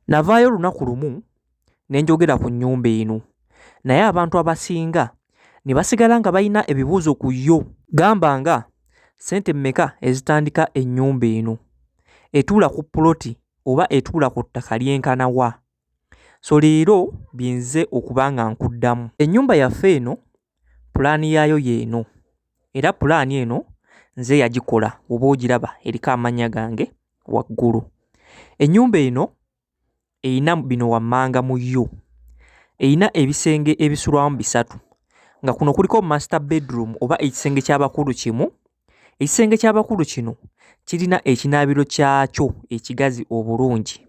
Navaayo olunaku lumu ne njogera ku nnyumba eno, naye abantu abasinga ne basigala nga balina ebibuuzo ku yo. Gamba nga ssente mmeka ezitandika ennyumba eno, etuula ku puloti oba etuula ku ttaka lyenkana wa? So leero byenze okuba nga nkuddamu. Ennyumba yaffe eno pulaani yaayo y'eno, era pulaani eno nze yagikola, oba ogiraba eriko amannya gange waggulu. Ennyumba eno eyina bino wammanga mu yo, eyina ebisenge ebisulwamu 3, nga kuno kuliko master bedroom oba ekisenge ky'abakulu kimu. Ekisenge ky'abakulu kino kirina ekinaabiro kyakyo ekigazi obulungi.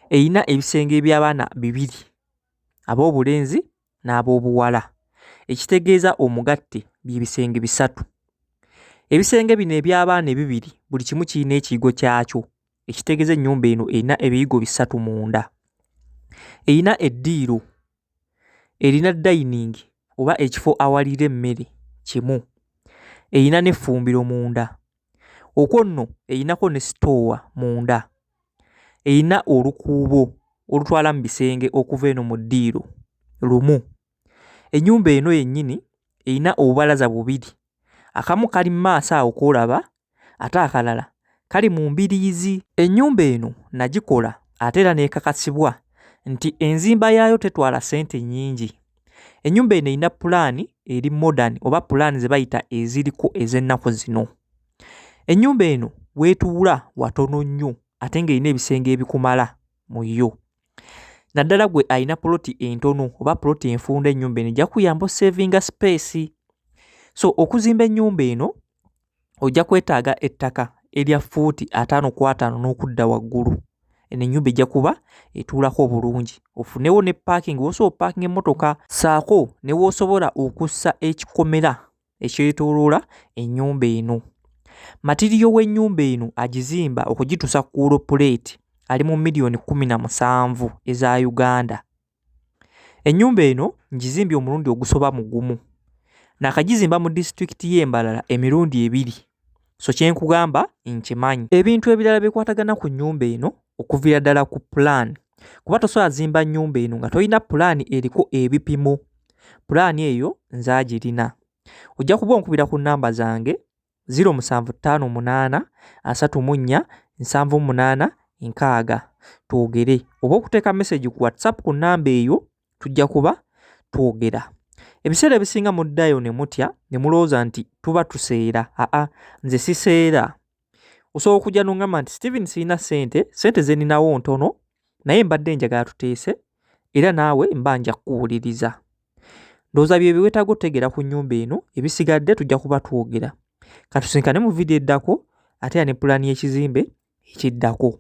Eyina ebisenge eby'abaana 2, ab'obulenzi n'ab'obuwala, ekitegeeza omugatte by'ebisenge 3. Ebisenge bino eby'abaana 2 buli kimu kirina ekiyigo kyakyo, ekitegeeza ennyumba eno erina ebiyigo 3 munda. Erina eddiiro, erina dining oba ekifo awalira emmere kimu, erina n'effumbiro munda. Okwo nno erinako ne sitoowa munda, erina olukuubo olutwala mu bisenge okuva eno mu ddiiro lumu. Ennyumba eno yennyini erina obubalaza 2, akamu kali mu maaso awo k'olaba, ate akalala kali mu mbiriizi. Ennyumba eno nagikola ate era neekakasibwa nti enzimba yaayo tetwala ssente nnyingi. Ennyumba eno erina pulaani eri modern oba pulaani ze bayita eziriko ez'ennaku zino. Ennyumba eno weetuula watono nnyo ate ng'erina ebisenge ebikumala mu yo. Naddala gwe alina puloti entono oba puloti enfunda, ennyumba eno ejja kuyamba osevinga space. So okuzimba ennyumba eno ojja kwetaaga ettaka erya fuuti 5x5 n'okudda waggulu. Eno ennyumba ejja kuba etuulako bulungi, ofunewo ne parking w'osobola opaakinga emmotoka, saako ne w'osobola okussa ekikomera ekyetooloola ennyumba eno. Matiriyo w'ennyumba eno agizimba okugituusa ku kuulo puleeti ali mu $17,000,000 eza Uganda. Ennyumba eno ngizimbye omulundi ogusoba mu gumu, nakagizimba mu disitulikiti y'e Mbarara emirundi 2, so kyenkugamba nkimanyi. Ebintu ebirala bikwatagana ku nnyumba eno okuviira ddala ku pulaani, kuba tosobola zimba nnyumba eno nga tolina pulaani eriko ebipimo. Pulaani eyo nze agirina. Ojja kuba onkubira ku nnamba zange 0758 34 78 6 twogere, oba okuteeka message ku WhatsApp ku nnamba eyo tujja kuba twogera. Ebiseera ebisinga muddayo ne mutya ne mulowooza nti tuba tuseera. Nze siseera. Osobola okujja n'oŋŋamba nti Steven sirina ssente ze nninawo ntono, naye mbadde njagala tuteese era naawe mba nja kukuwuliriza. Ndowooza bye biwetaaga okutegeera ku nnyumba eno, ebisigadde tujja kuba twogera. Katusinkane mu vidiyo eddako ate ne pulaani y'ekizimbe ekiddako.